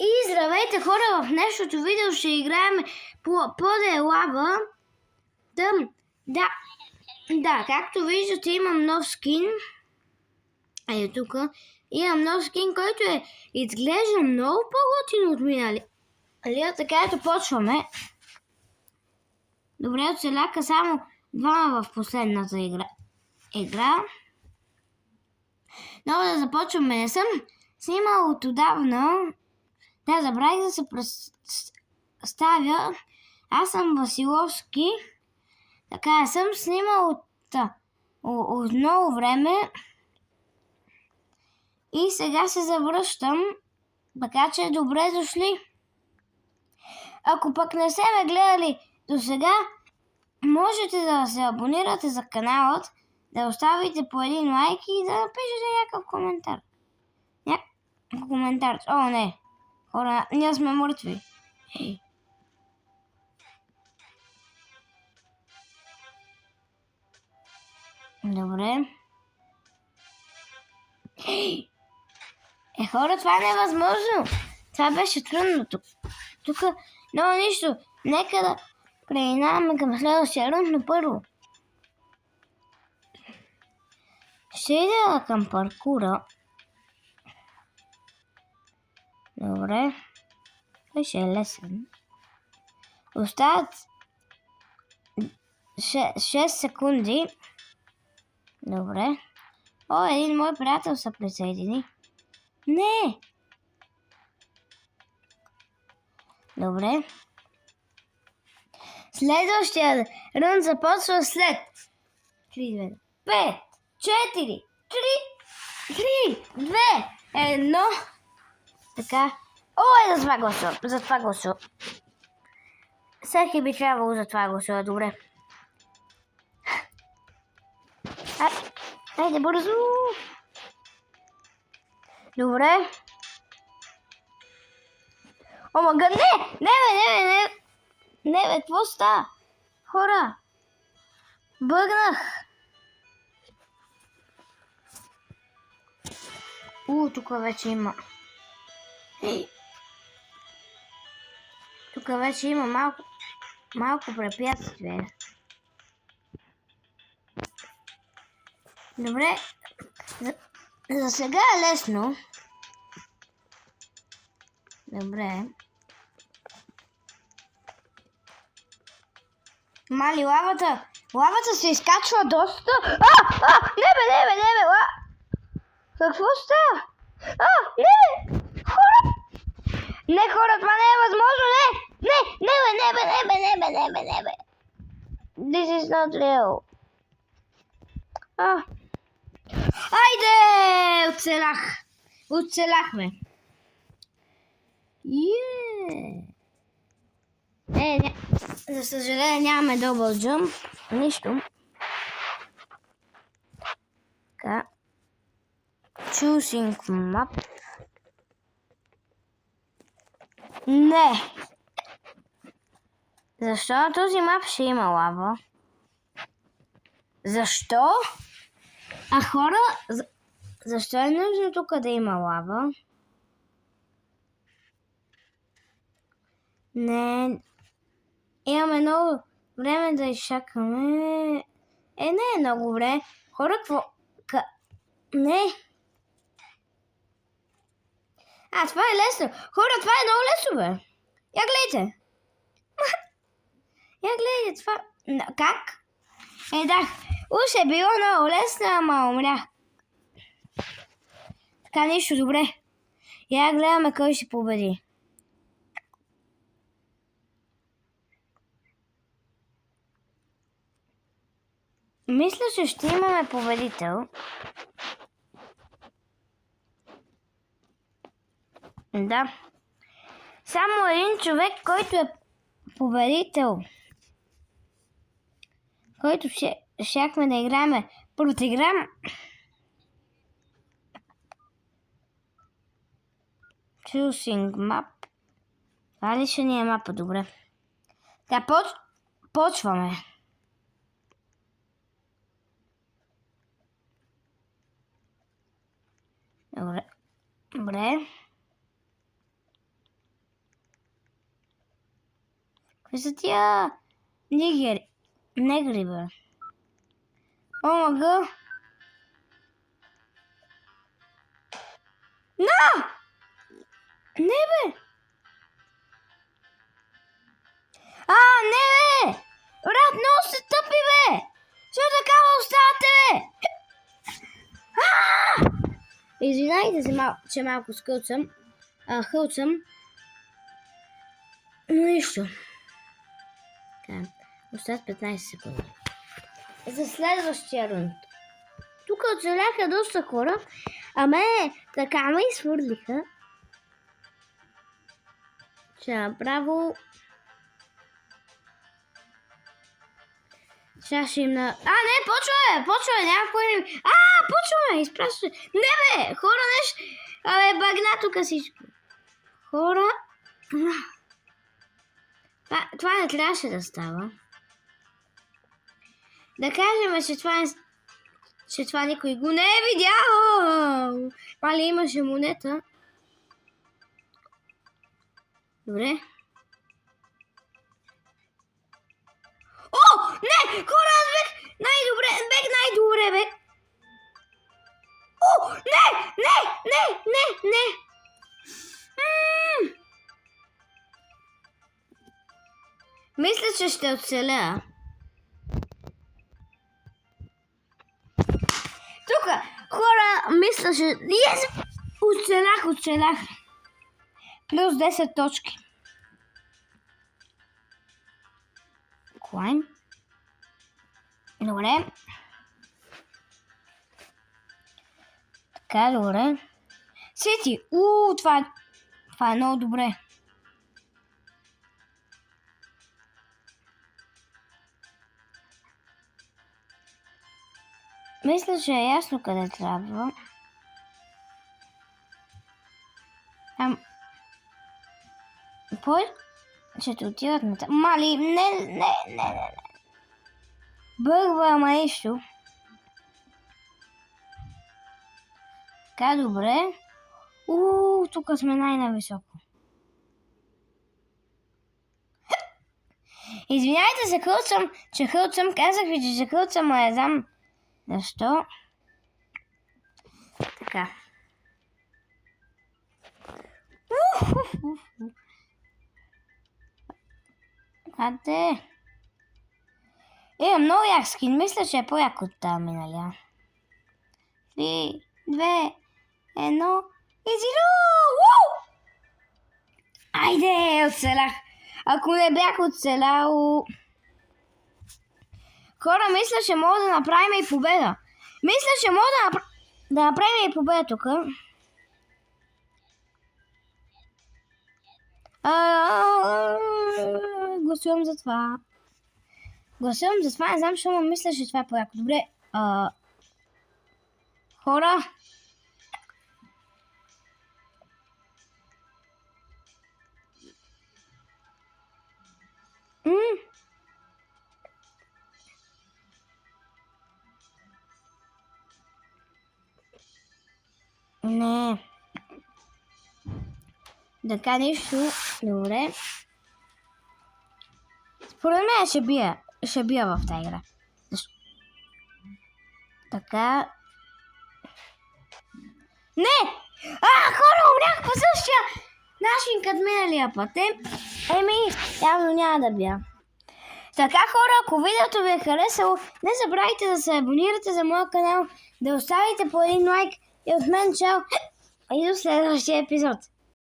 И здравейте хора, в днешното видео ще играем по The Lava. Да, както виждате имам нов скин. Ето тук имам нов скин, който изглежда много по-готин от минали. Така ето почваме. Добре, оцеляха само двама в последната игра. Но да започваме. Не съм снимал от отдавна. Да, забравих да се представя. Аз съм Василовски. Така, съм снимал от много време. И сега се завръщам. Така че добре дошли. Ако пък не сте ме гледали до сега, можете да се абонирате за каналът, да оставите по един лайк и да напишете някакъв коментар. Коментар. О, не. Хора, ние сме мъртви. Добре. Хора, това не е възможно. Това беше трудно тук. Но нищо. Нека да преминаваме към следващия рунд, но първо. Ще ида към паркура. Добре. Той ще е лесен. Остават 6 секунди. Добре. О, един мой приятел се присъедини. Не! Добре. Следващия рунд започва след 5, 4, 3, 2, 1. Така. Ой, за това гласува. Всеки би трябвало за това гласува. Добре. Хайде бързо. Добре. О, мага, не, бе, какво става? Хора, бъгнах. Тук вече има. Тук вече има малко препятствие. Добре. За сега е лесно. Добре. Мали, лавата се изкачва доста. Не бе, Какво става? Не бе! Хора! Не, хора, това не е възможно, не бе! This is not real. Айде! Оцелахме. За съжаление нямаме дабъл джъмп. Нищо. Така. Choosing map. Не. Защо на този мап ще има лава? Защо? Хора, защо е нужно тук да има лава? Не. Имаме много време да изчакаме. Не е много време. Хора, какво? Не. Това е лесно. Хора, това е много лесно, бе. Я гледайте. Това. Как? Да. Уж е било много лесно, ама умрях. Така, нищо, добре. Я гледаме кой ще победи. Мисля, че ще имаме победител. Да. Само един човек, който е победител. Който щяхме да играем. Първата игра. Choosing map. Това ли ще ни е мапа? Добре. Така, почваме. Добре. Кои са тия негри, бе? Омага! На! Не, бе! Не, бе! Брат, много се тъпи, бе! Що такава оставате, бе? Извинайте се, че малко хълцам. Но нищо. Така, остават 15 секунди. За следващия рунд. Тук оцеляха доста хора, а мене така ме изхвърлиха, че направо сега ще им на... не, почваме, няма кой не... почваме, изпращаме. Не, бе, хора, нещо... багна тук всичко. Хора... Това не трябваше да става. Да кажем, че това никой го не е видял. Мали имаше монета. Добре. Не! Хора, аз бех най-добре, бе! Не! Мисля, че ще оцеля. Тук, хора, мисля, че... Оцелях. Плюс 10 точки. Клайм. Добре. Така, добре. Сети. Това е много добре. Мисля, че е ясно къде трябва. Ще отиват на там. Мали, не. Бърва, ама нещо. Така, добре. Тук сме най-нависоко. Извинявайте се, хълцам. Казах ви, че хълцам, а не знам защо. Така. Къде? Много як скин. Мисля, че е по-як от тази миналия. 3, 2, 1 и 0! Айде, оцелях. Ако не бях оцелял... Хора, мисля, че мога да направим и победа. Да направим и победа тук. Гласувам за това. Не знам, защото мисля, че това е по-яко. Добре. Хора. Не. Така нещо. Добре. Според мен ще бия в тази игра. Така. Не! Хора, умрях по същия начин като миналия път. Явно няма да бия. Така, хора, ако видеото ви е харесало, не забравяйте да се абонирате за моя канал, да оставите по един лайк и от мен чао и до следващия епизод.